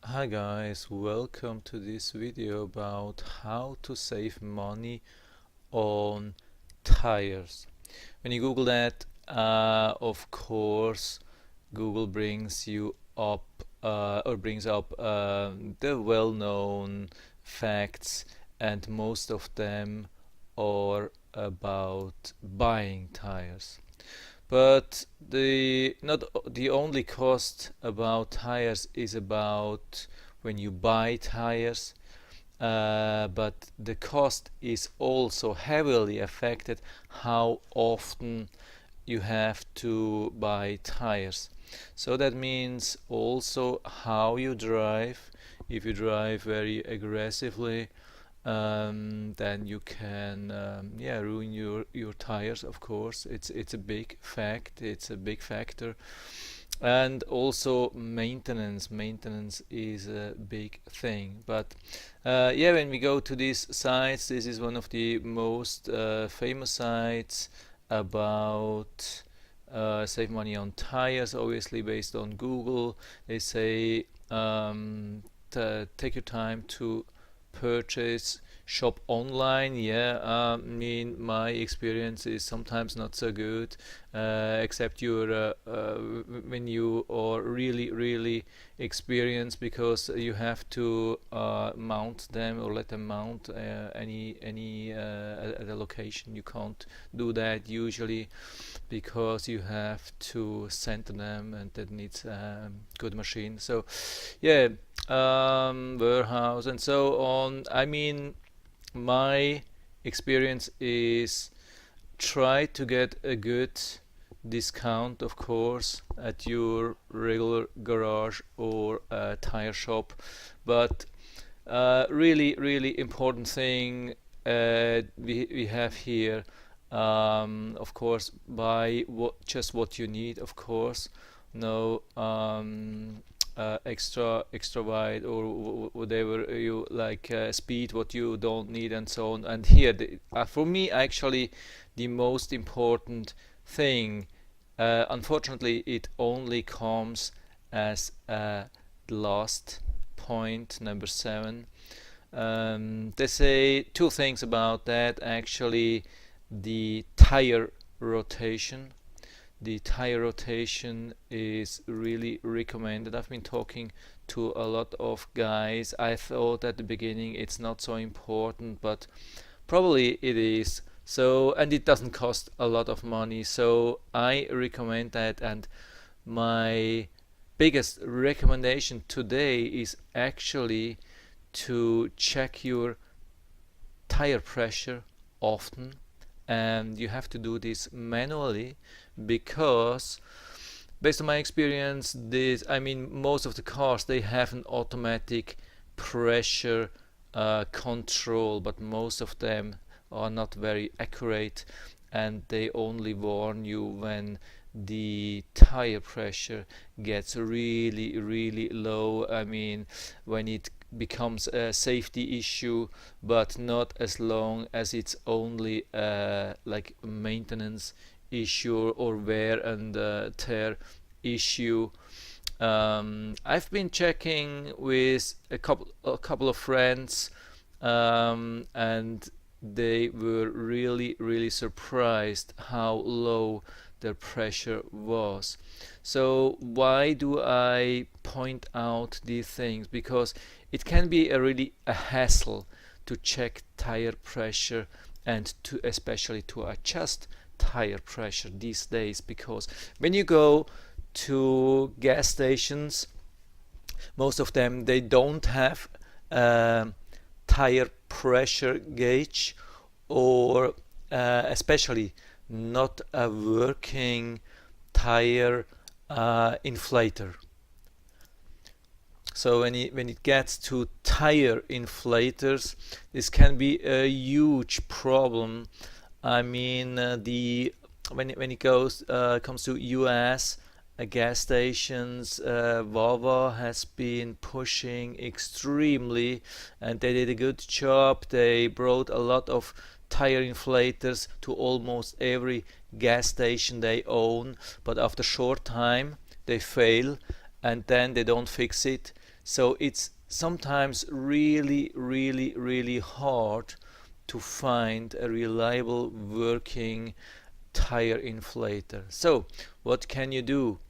Hi guys, welcome to this video about how to save money on tires. When you Google that, of course, Google brings you up brings up the well-known facts, and most of them are about buying tires. But not the only cost about tires is about when you buy tires, but the cost is also heavily affected how often you have to buy tires. So that means also how you drive. If you drive very aggressively, then you can ruin your tires. Of course, it's a big fact. It's a big factor. And also maintenance is a big thing. But when we go to these sites, this is one of the most famous sites about save money on tires, obviously based on Google. They say take your time to purchase, shop online. I mean, my experience is sometimes not so good, except when you are really experienced, because you have to mount them or let them mount any at a location. You can't do that usually because you have to center them, and that needs a good machine. So yeah, warehouse and so on. I mean, my experience is try to get a good discount, of course, at your regular garage or tire shop. But really important thing we have here, of course, buy just what you need, of course. No extra wide or whatever you like, speed what you don't need, and so on. And here for me actually the most important thing, unfortunately it only comes as the last point, number 7. They say two things about that actually: the tire rotation. The tire rotation is really recommended. I've been talking to a lot of guys. I thought at the beginning it's not so important, but probably it is. So, and it doesn't cost a lot of money, so I recommend that. And my biggest recommendation today is actually to check your tire pressure often, and you have to do this manually, because based on my experience, most of the cars, they have an automatic pressure control, but most of them are not very accurate, and they only warn you when the tire pressure gets really low. I mean, when it becomes a safety issue, but not as long as it's only like a maintenance issue or wear and tear issue. I've been checking with a couple of friends, and they were really surprised how low their pressure was. So why do I point out these things? Because it can be a hassle to check tire pressure, and to especially to adjust tire pressure these days, because when you go to gas stations, most of them, they don't have a tire pressure gauge, or especially not a working tire inflator. So when it gets to tire inflators, this can be a huge problem. I mean, when it comes to US gas stations, vALL has been pushing extremely, and they did a good job. They brought a lot of tire inflators to almost every gas station they own, but after short time they fail, and then they don't fix it. So it's sometimes really hard to find a reliable working tire inflator. So what can you do?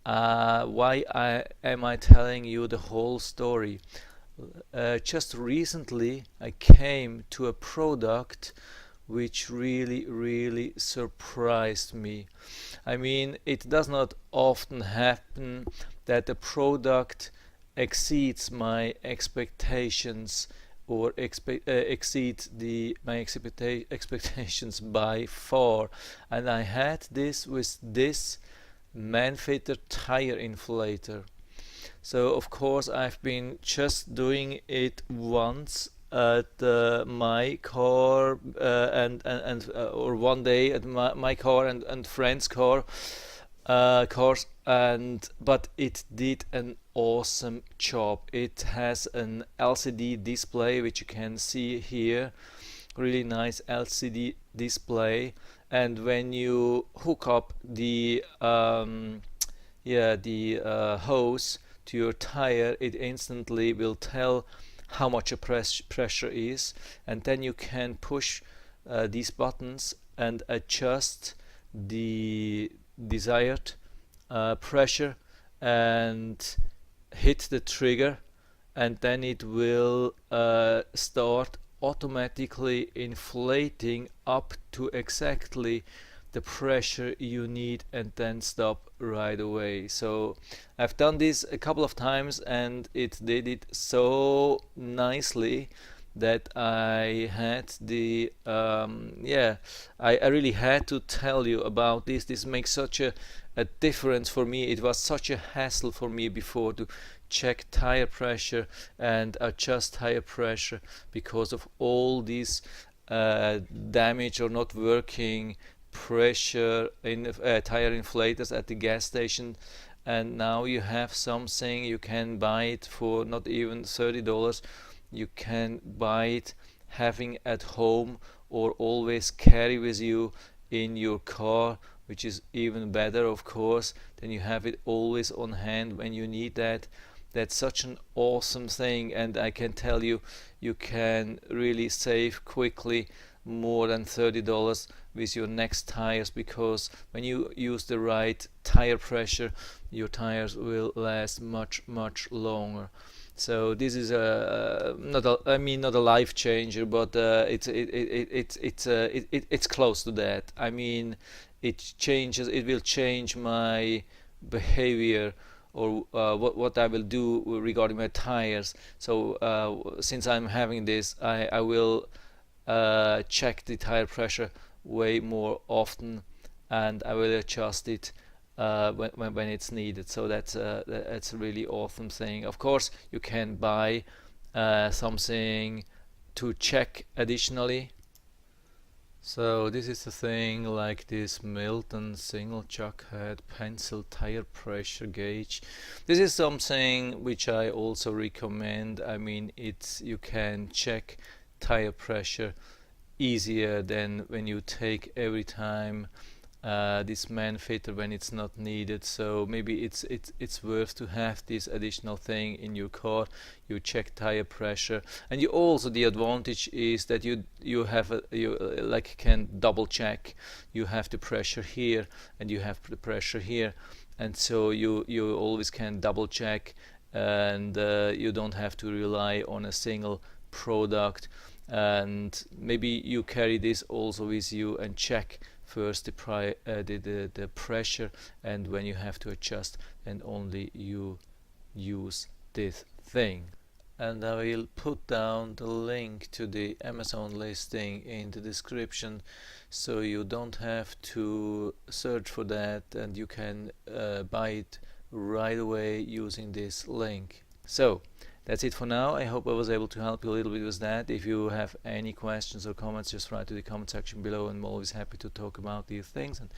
Why am I telling you the whole story? Just recently I came to a product which really surprised me. I mean, it does not often happen that a product exceeds my expectations or exceeds my expectations by far, and I had this with this Manfitter tire inflator. So of course I've been just doing it once at my car or one day at my car and friend's cars, and but it did an awesome job. It has an LCD display which you can see here, really nice LCD display, and when you hook up the hose to your tire, it instantly will tell how much a pressure is, and then you can push these buttons and adjust the desired pressure and hit the trigger, and then it will start automatically inflating up to exactly the pressure you need and then stop right away. So I've done this a couple of times and it did it so nicely that I had I really had to tell you about this. This makes such a difference for me. It was such a hassle for me before to check tire pressure and adjust tire pressure because of all these damage or not working pressure in tire inflators at the gas station. And now you have something, you can buy it for not even $30. You can buy it having at home or always carry with you in your car, which is even better, of course. Then you have it always on hand when you need that. That's such an awesome thing, and I can tell you, you can really save quickly more than $30 with your next tires, because when you use the right tire pressure, your tires will last much longer. So this is not a life changer, but it's close to that. I mean, it will change my behavior, or what I will do regarding my tires. So since I'm having this, I will check the tire pressure way more often, and I will adjust it when it's needed. So that's a really awesome thing. Of course, you can buy something to check additionally. So this is the thing, like this Milton single chuck head pencil tire pressure gauge. This is something which I also recommend. I mean, you can check tire pressure easier than when you take every time this Manfitter when it's not needed. So maybe it's worth to have this additional thing in your car. You check tire pressure, and you also, the advantage is that you can double check. You have the pressure here and you have the pressure here, and so you always can double check, and you don't have to rely on a single product. And maybe you carry this also with you and check first the pressure, and when you have to adjust, and only you use this thing. And I will put down the link to the Amazon listing in the description, so you don't have to search for that, and you can buy it right away using this link. So that's it for now. I hope I was able to help you a little bit with that. If you have any questions or comments, just write to the comment section below, and I'm always happy to talk about these things. And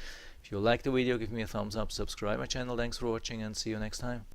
if you like the video, give me a thumbs up, subscribe my channel. Thanks for watching, and see you next time.